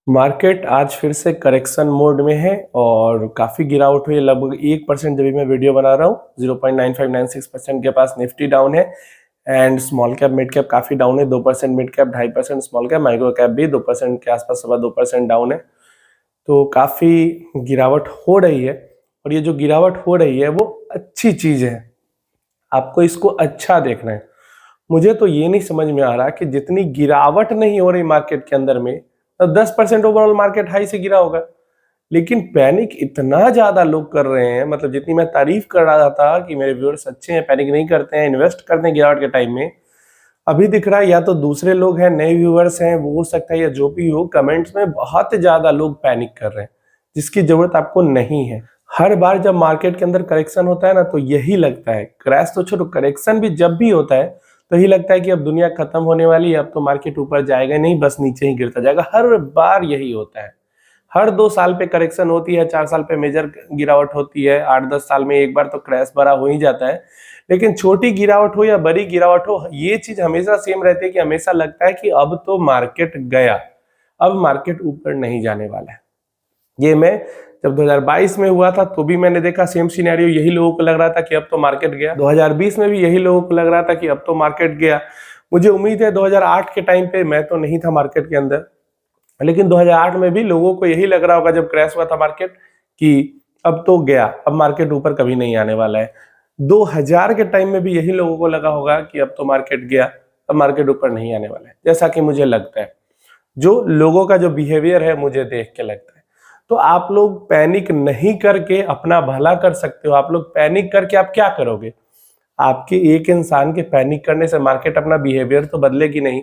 Market आज फिर से करेक्शन मोड में है और काफ़ी गिरावट हुई है, लगभग 1% जब भी मैं वीडियो बना रहा हूँ 0.9596% के पास निफ्टी डाउन है। And small cap mid cap काफ़ी डाउन है, 2% mid cap, 2.5% small cap, micro cap भी 2% के आसपास, 2% डाउन है। तो काफ़ी गिरावट हो रही है और ये जो गिरावट हो रही है वो अच्छी चीज़ है, आपको इसको अच्छा देखना है। मुझे तो ये नहीं समझ में आ रहा कि जितनी गिरावट नहीं हो रही मार्केट के अंदर में, तो 10% ओवरऑल मार्केट हाई से गिरा होगा, लेकिन पैनिक इतना ज्यादा लोग कर रहे हैं। मतलब जितनी मैं तारीफ कर रहा था कि मेरे व्यूअर्स अच्छे हैं, पैनिक नहीं करते हैं, इन्वेस्ट करते हैं गिरावट के टाइम में, अभी दिख रहा है या तो दूसरे लोग हैं, नए व्यूअर्स हैं, वो हो सकता है, या जो भी हो, कमेंट्स में बहुत ज्यादा लोग पैनिक कर रहे हैं जिसकी जरूरत आपको नहीं है। हर बार जब मार्केट के अंदर करेक्शन होता है ना, तो यही लगता है, क्रैश तो छोड़ो, करेक्शन भी जब भी होता है तो यही लगता है कि अब दुनिया खत्म होने वाली है, अब तो मार्केट ऊपर जाएगा नहीं, बस नीचे ही गिरता जाएगा। हर बार यही होता है। हर 2 साल पे करेक्शन होती है, 4 साल पे मेजर गिरावट होती है, 8-10 साल में एक बार तो क्रैश बड़ा हो ही जाता है। लेकिन छोटी गिरावट हो या बड़ी गिरावट हो, ये चीज हमेशा सेम रहती है कि हमेशा लगता है कि अब तो मार्केट गया, अब मार्केट ऊपर नहीं जाने वाला है। ये मैं जब 2022 में हुआ था तो भी मैंने देखा सेम सिनेरियो, यही लोगों को लग रहा था कि अब तो मार्केट गया। 2020 में भी यही लोगों को लग रहा था कि अब तो मार्केट गया। मुझे उम्मीद है 2008 के टाइम पे मैं तो नहीं था मार्केट के अंदर, लेकिन 2008 में भी लोगों को यही लग रहा होगा जब क्रैश हुआ था मार्केट कि अब तो गया, अब मार्केट ऊपर कभी नहीं आने वाला है। 2000 के टाइम में भी यही लोगों को लगा होगा कि अब तो मार्केट गया, अब मार्केट ऊपर नहीं आने वाला है, जैसा कि मुझे लगता है। जो लोगों का जो बिहेवियर है मुझे देख के लगता है। तो आप लोग पैनिक नहीं करके अपना भला कर सकते हो। आप लोग पैनिक करके आप क्या करोगे? आपके एक इंसान के पैनिक करने से मार्केट अपना बिहेवियर तो बदलेगी नहीं।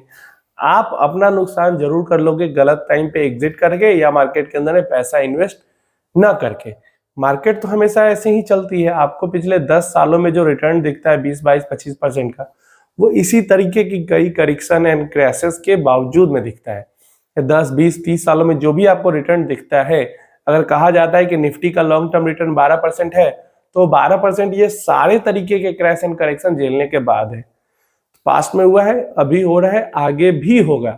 आप अपना नुकसान जरूर कर लोगे गलत टाइम पे एग्जिट करके, या मार्केट के अंदर में पैसा इन्वेस्ट ना करके। मार्केट तो हमेशा ऐसे ही चलती है। आपको पिछले 10 सालों में जो रिटर्न दिखता है 20-22-25% का, वो इसी तरीके की कई करेक्शन एंड क्रैशेस के बावजूद में दिखता है। 10-20-30 सालों में जो भी आपको रिटर्न दिखता है, अगर कहा जाता है कि निफ्टी का लॉन्ग टर्म रिटर्न 12% है, तो 12% ये सारे तरीके के क्रैश एंड करेक्शन झेलने के बाद है। पास्ट में हुआ है, अभी हो रहा है, आगे भी होगा।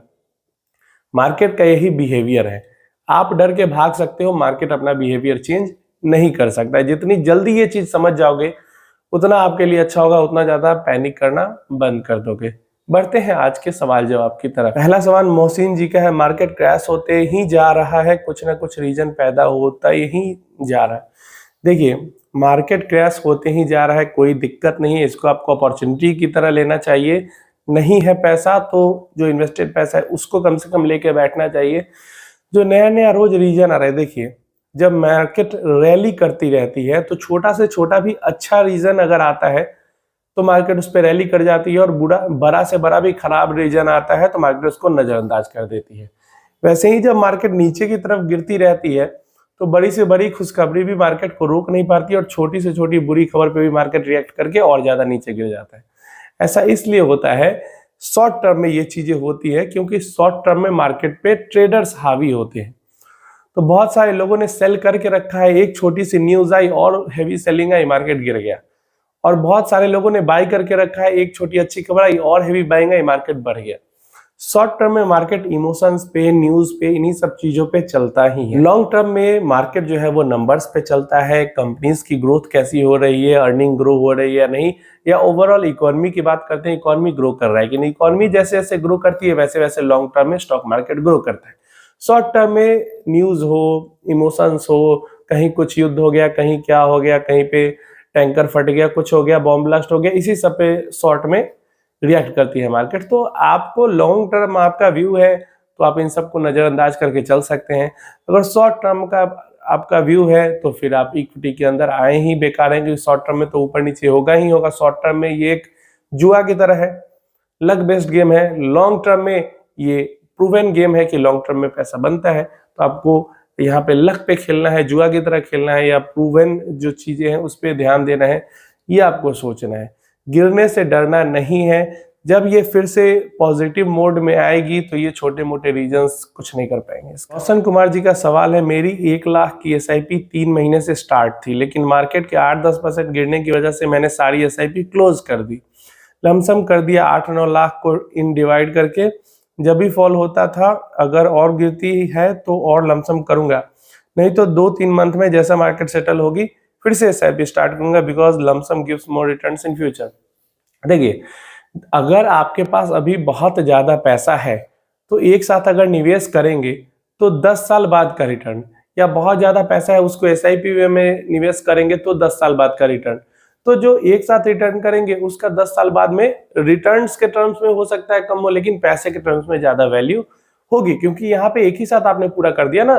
मार्केट का यही बिहेवियर है। आप डर के भाग सकते हो, मार्केट अपना बिहेवियर चेंज नहीं कर सकता है। जितनी जल्दी ये चीज समझ जाओगे उतना आपके लिए अच्छा होगा, उतना ज्यादा पैनिक करना बंद कर दोगे। बढ़ते हैं आज के सवाल जवाब की तरफ। पहला सवाल मोहसिन जी का है, मार्केट क्रैश होते ही जा रहा है, कुछ ना कुछ रीजन पैदा होता ही जा रहा है। देखिए, मार्केट क्रैश होते ही जा रहा है, कोई दिक्कत नहीं है, इसको आपको अपॉर्चुनिटी की तरह लेना चाहिए। नहीं है पैसा तो जो इन्वेस्टेड पैसा है उसको कम से कम लेके बैठना चाहिए। जो नया नया रोज रीजन आ रहा है, देखिए, जब मार्केट रैली करती रहती है तो छोटा से छोटा भी अच्छा रीजन अगर आता है तो मार्केट उस पर रैली कर जाती है, और बड़ा से बड़ा भी खराब रीजन आता है तो मार्केट उसको नजरअंदाज कर देती है। वैसे ही जब मार्केट नीचे की तरफ गिरती रहती है तो बड़ी से बड़ी खुशखबरी भी मार्केट को रोक नहीं पाती, और छोटी से छोटी बुरी खबर पे भी मार्केट रिएक्ट करके और ज्यादा नीचे गिर जाता है। ऐसा इसलिए होता है, शॉर्ट टर्म में ये चीजें होती है क्योंकि शॉर्ट टर्म में मार्केट पे ट्रेडर्स हावी होते हैं। तो बहुत सारे लोगों ने सेल करके रखा है, एक छोटी सी न्यूज आई और हैवी सेलिंग आई, मार्केट गिर गया। और बहुत सारे लोगों ने बाई करके रखा है, एक छोटी अच्छी खबर आई और हैवी बाइंग आई, मार्केट बढ़ गया। शॉर्ट टर्म में मार्केट इमोशंस पे, न्यूज पे, इन्हीं सब चीजों पे चलता ही है। लॉन्ग टर्म में मार्केट जो है वो नंबर्स पे चलता है, कंपनीज की ग्रोथ कैसी हो रही है, अर्निंग ग्रो हो रही है या नहीं, या ओवरऑल इकोनॉमी की बात करते हैं, इकोनॉमी ग्रो कर रहा है कि नहीं। इकोनॉमी जैसे जैसे ग्रो करती है वैसे वैसे लॉन्ग टर्म में स्टॉक मार्केट ग्रो करता है। शॉर्ट टर्म में न्यूज हो, इमोशंस हो, कहीं कुछ युद्ध हो गया, कहीं क्या हो गया, कहीं पे टैंकर फट गया, कुछ हो गया, बॉम्ब ब्लास्ट हो गया, इसी सब पे शॉर्ट में रिएक्ट करती है मार्केट। तो आपको लॉन्ग टर्म आपका व्यू है तो आप इन सबको नजरअंदाज करके चल सकते हैं। अगर शॉर्ट टर्म का आपका व्यू है तो फिर आप इक्विटी के अंदर आए ही बेकार हैं, क्योंकि शॉर्ट टर्म में तो ऊपर नीचे होगा ही होगा। शॉर्ट टर्म में ये एक जुआ की तरह है, लक बेस्ड गेम है। लॉन्ग टर्म में ये प्रूवन गेम है कि लॉन्ग टर्म में पैसा बनता है। तो आपको यहाँ पे लक पे खेलना है, जुआ की तरह खेलना है, या प्रूवन जो चीजें हैं उस पर ध्यान देना है, ये आपको सोचना है। गिरने से डरना नहीं है। जब ये फिर से पॉजिटिव मोड में आएगी तो ये छोटे मोटे रीजंस कुछ नहीं कर पाएंगे। रोशन कुमार जी का सवाल है, मेरी 1 लाख की SIP 3 महीने से स्टार्ट थी, लेकिन मार्केट के 8-10% गिरने की वजह से मैंने सारी SIP क्लोज कर दी, लमसम कर दिया 8-9 लाख को इन डिवाइड करके, जब भी फॉल होता था, अगर और गिरती है तो और लमसम करूंगा, नहीं तो 2-3 मंथ में जैसा मार्केट सेटल होगी फिर से एसआईपी स्टार्ट करूंगा, because lump sum gives more returns in future. देखिए, अगर आपके पास अभी बहुत ज्यादा पैसा है तो एक साथ अगर निवेश करेंगे तो 10 साल बाद का रिटर्न, या बहुत ज्यादा पैसा है उसको एसआईपी में निवेश करेंगे तो 10 साल बाद का रिटर्न, तो जो एक साथ रिटर्न करेंगे उसका 10 साल बाद में रिटर्न्स के टर्म्स में हो सकता है कम हो, लेकिन पैसे के टर्म्स में ज्यादा वैल्यू होगी, क्योंकि यहाँ पे एक ही साथ आपने पूरा कर दिया ना।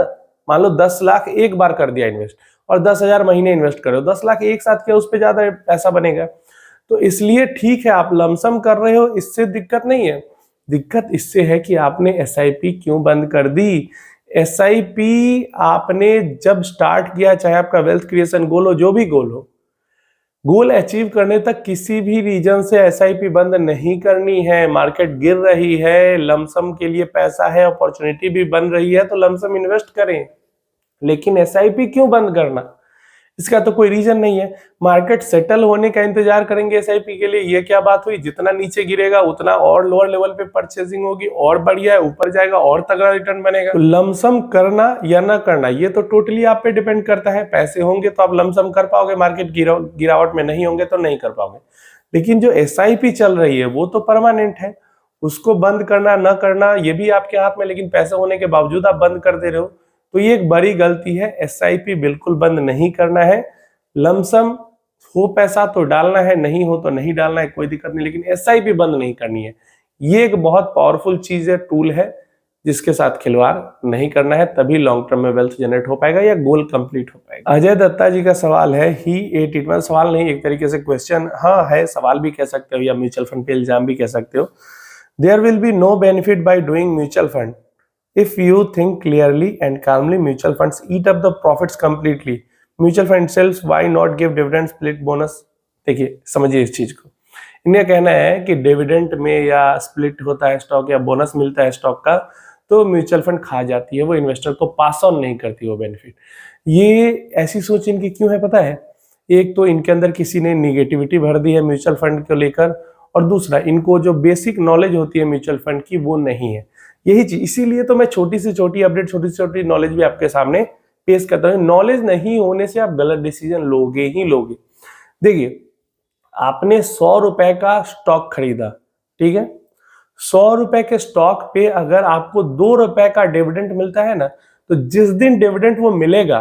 मान लो 10 लाख एक बार कर दिया इन्वेस्ट और 10,000 महीने इन्वेस्ट करो, 10 लाख एक साथ किया, उस पर ज्यादा पैसा बनेगा। तो इसलिए ठीक है, आप लमसम कर रहे हो, इससे दिक्कत नहीं है। दिक्कत इससे है कि आपने एसआईपी क्यों बंद कर दी। एसआईपी आपने जब स्टार्ट किया, चाहे आपका वेल्थ क्रिएशन गोल हो, जो भी गोल हो, गोल अचीव करने तक किसी भी रीजन से एसआईपी बंद नहीं करनी है। मार्केट गिर रही है, लमसम के लिए पैसा है, अपॉर्चुनिटी भी बन रही है, तो लमसम इन्वेस्ट करें, लेकिन एसआईपी क्यों बंद करना, इसका तो कोई रीजन नहीं है। मार्केट सेटल होने का इंतजार करेंगे एसआईपी के लिए, ये क्या बात हुई। जितना नीचे गिरेगा उतना और लोअर लेवल पे परचेसिंग होगी, और बढ़िया है, ऊपर जाएगा और तगड़ा रिटर्न बनेगा। तो लमसम करना या ना करना ये तो टोटली आप पे डिपेंड करता है। पैसे होंगे तो आप लमसम कर पाओगे, मार्केट गिरावट में नहीं होंगे तो नहीं कर पाओगे। लेकिन जो एसआईपी चल रही है वो तो परमानेंट है, उसको बंद करना ना करना ये भी आपके हाथ में, लेकिन पैसे होने के बावजूद आप बंद कर दे रहे हो, तो ये एक बड़ी गलती है। एसआईपी बिल्कुल बंद नहीं करना है। लमसम हो पैसा तो डालना है, नहीं हो तो नहीं डालना है, कोई दिक्कत नहीं, लेकिन एसआईपी बंद नहीं करनी है। ये एक बहुत पावरफुल चीज है, टूल है, जिसके साथ खिलवाड़ नहीं करना है, तभी लॉन्ग टर्म में वेल्थ जनरेट हो पाएगा या गोल कंप्लीट हो पाएगा। अजय दत्ता जी का सवाल है, ही एट इट, सवाल नहीं, एक तरीके से क्वेश्चन, हाँ है, सवाल भी कह सकते हो या म्यूचुअल फंड पे इल्जाम भी कह सकते हो। There will be no benefit by doing mutual fund if you think clearly and calmly. Mutual funds eat up the profits completely. Mutual fund itself, why not give dividend, split, bonus? देखिए, समझिए इस चीज को। इन्हें कहना है कि dividend में या स्प्लिट होता है स्टॉक या बोनस मिलता है स्टॉक का, तो म्यूचुअल फंड खा जाती है, वो इन्वेस्टर को पास ऑन नहीं करती वो बेनिफिट। ये ऐसी सोच इनकी क्यों है पता है? एक तो इनके अंदर किसी ने निगेटिविटी भर दी है म्यूचुअल फंड को लेकर, और दूसरा इनको जो बेसिक नॉलेज होती है म्यूचुअल फंड की वो नहीं है। यही चीज, इसीलिए तो मैं छोटी से छोटी अपडेट, छोटी से छोटी नॉलेज भी आपके सामने पेश करता हूँ। नॉलेज नहीं होने से आप गलत डिसीजन लोगे ही लोगे। देखिए, आपने 100 रुपए का स्टॉक खरीदा, ठीक है, 100 रुपए के स्टॉक पे अगर आपको 2 रुपए का डिविडेंड मिलता है ना, तो जिस दिन डिविडेंड वो मिलेगा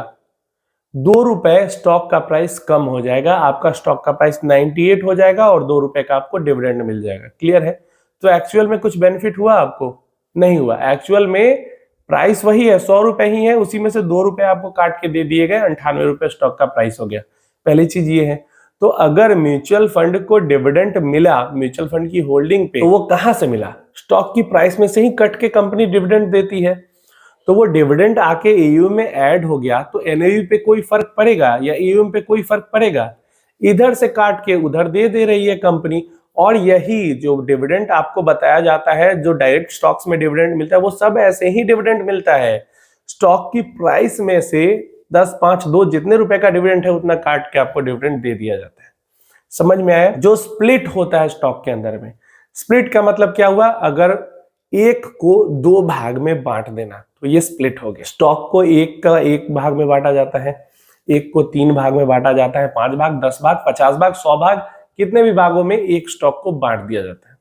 2 रुपए स्टॉक का प्राइस कम हो जाएगा, आपका स्टॉक का प्राइस 98 हो जाएगा और 2 रुपए का आपको डिविडेंड मिल जाएगा। क्लियर है? तो एक्चुअल में कुछ बेनिफिट हुआ आपको? नहीं हुआ। एक्चुअल में प्राइस वही है, 100 रुपए ही है, उसी में से 2 रुपए आपको काट के दे दिए गए, 98 रुपए स्टॉक का प्राइस हो गया। पहली चीज ये है। तो अगर म्यूचुअल फंड को डिविडेंड मिला म्यूचुअल फंड की होल्डिंग पे, तो वो कहां से मिला? स्टॉक की प्राइस में से ही कट के कंपनी डिविडेंड देती है। तो वो डिविडेंड आके एयूएम में ऐड हो गया, तो एनएवी पे कोई फर्क पड़ेगा या एयूएम पे कोई फर्क पड़ेगा? इधर से काट के उधर दे रही है कंपनी। और यही जो डिविडेंड आपको बताया जाता है, जो डायरेक्ट स्टॉक्स में डिविडेंड मिलता है, वो सब ऐसे ही डिविडेंड मिलता है। स्टॉक की प्राइस में से 10, 5, 2 जितने रुपए का डिविडेंड है उतना काट के आपको डिविडेंड दे दिया जाता है। समझ में आया? जो स्प्लिट होता है स्टॉक के अंदर में, स्प्लिट का मतलब क्या हुआ? अगर एक को 2 भाग में बांट देना, तो ये स्प्लिट हो गया। स्टॉक को एक का 1 भाग में बांटा जाता है, एक को 3 भाग में बांटा जाता है, 5 भाग, 10 भाग, 50 भाग, 100 भाग, कितने भी भागों में एक स्टॉक को बांट दिया जाता है।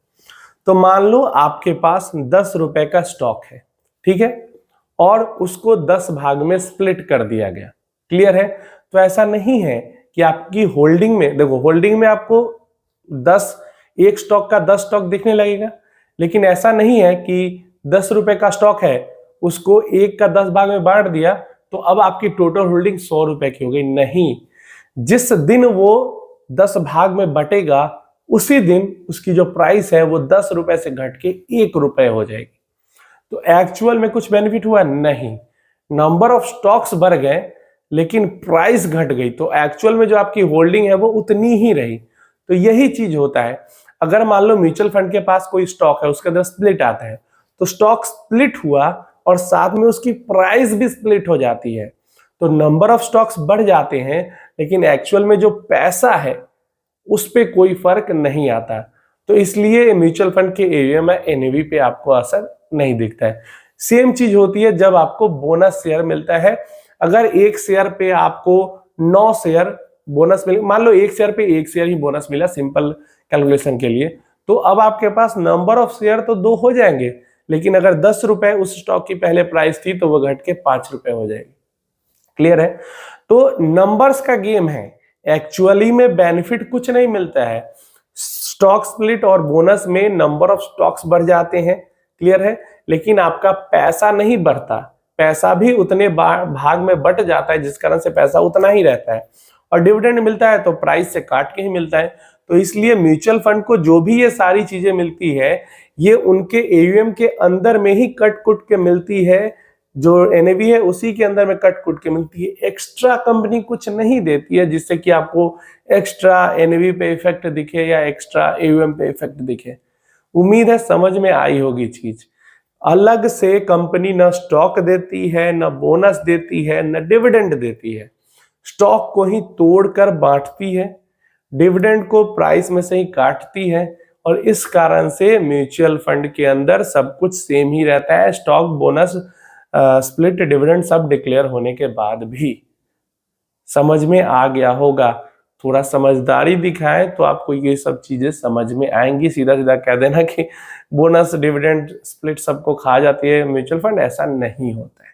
तो मान लो आपके पास 10 रुपए का स्टॉक है, ठीक है, और उसको 10 भाग में स्प्लिट कर दिया गया। क्लियर है? तो ऐसा नहीं है कि आपकी होल्डिंग में, देखो होल्डिंग में आपको 10, एक स्टॉक का 10 स्टॉक दिखने लगेगा, लेकिन ऐसा नहीं है कि 10 रुपए का स्टॉक है, उसको एक का 10 भाग में बांट दिया तो अब आपकी टोटल होल्डिंग 100 रुपए की हो गई। नहीं, जिस दिन वो 10 भाग में बटेगा उसी दिन उसकी जो प्राइस है वो 10 रुपए से घट के 1 रुपए हो जाएगी। तो एक्चुअल में कुछ बेनिफिट हुआ? नहीं। नंबर ऑफ स्टॉक्स बढ़ गए लेकिन प्राइस घट गई, तो एक्चुअल में जो आपकी होल्डिंग है वो उतनी ही रही। तो यही चीज होता है। अगर मान लो म्यूचुअल फंड के पास कोई स्टॉक है, उसके अंदर स्प्लिट आता है, तो स्टॉक स्प्लिट हुआ और साथ में उसकी प्राइस भी स्प्लिट हो जाती है, तो नंबर ऑफ स्टॉक्स बढ़ जाते हैं, लेकिन एक्चुअल में जो पैसा है उस पे कोई फर्क नहीं आता। तो इसलिए म्यूचुअल फंड के एयूएम या एनएवी पे आपको असर नहीं दिखता है। सेम चीज होती है जब आपको बोनस शेयर मिलता है। अगर एक शेयर पे आपको 9 शेयर बोनस मिले, मान लो एक शेयर पे एक शेयर ही बोनस मिला सिंपल कैलकुलेशन के लिए, तो अब आपके पास नंबर ऑफ शेयर तो 2 हो जाएंगे, लेकिन अगर 10 रुपए उस स्टॉक की पहले प्राइस थी तो वो घट के 5 रुपए हो जाएगी। क्लियर है? तो नंबर्स का गेम है, एक्चुअली में बेनिफिट कुछ नहीं मिलता है। स्टॉक स्प्लिट और बोनस में नंबर ऑफ स्टॉक्स बढ़ जाते हैं, क्लियर है, लेकिन आपका पैसा नहीं बढ़ता, पैसा भी उतने भाग में बट जाता है जिस कारण से पैसा उतना ही रहता है। और डिविडेंड मिलता है तो प्राइस से काट के ही मिलता है। तो इसलिए म्यूचुअल फंड को जो भी ये सारी चीजें मिलती है, ये उनके एयूएम के अंदर में ही कट कुट के मिलती है, जो एनएवी है उसी के अंदर में कट कुट के मिलती है। एक्स्ट्रा कंपनी कुछ नहीं देती है जिससे कि आपको एक्स्ट्रा एनएवी पे इफेक्ट दिखे या एक्स्ट्रा एयूएम पे इफेक्ट दिखे। उम्मीद है समझ में आई होगी चीज। अलग से कंपनी न स्टॉक देती है, न बोनस देती है, न डिविडेंड देती है। स्टॉक को ही तोड़कर बांटती है, डिविडेंड को प्राइस में से ही काटती है, और इस कारण से म्यूचुअल फंड के अंदर सब कुछ सेम ही रहता है। स्टॉक, बोनस, स्प्लिट, डिविडेंड सब डिक्लेयर होने के बाद भी। समझ में आ गया होगा। थोड़ा समझदारी दिखाएं तो आपको ये सब चीजें समझ में आएंगी। सीधा सीधा कह देना कि बोनस, डिविडेंड, स्प्लिट सबको खा जाती है म्यूचुअल फंड, ऐसा नहीं होता है।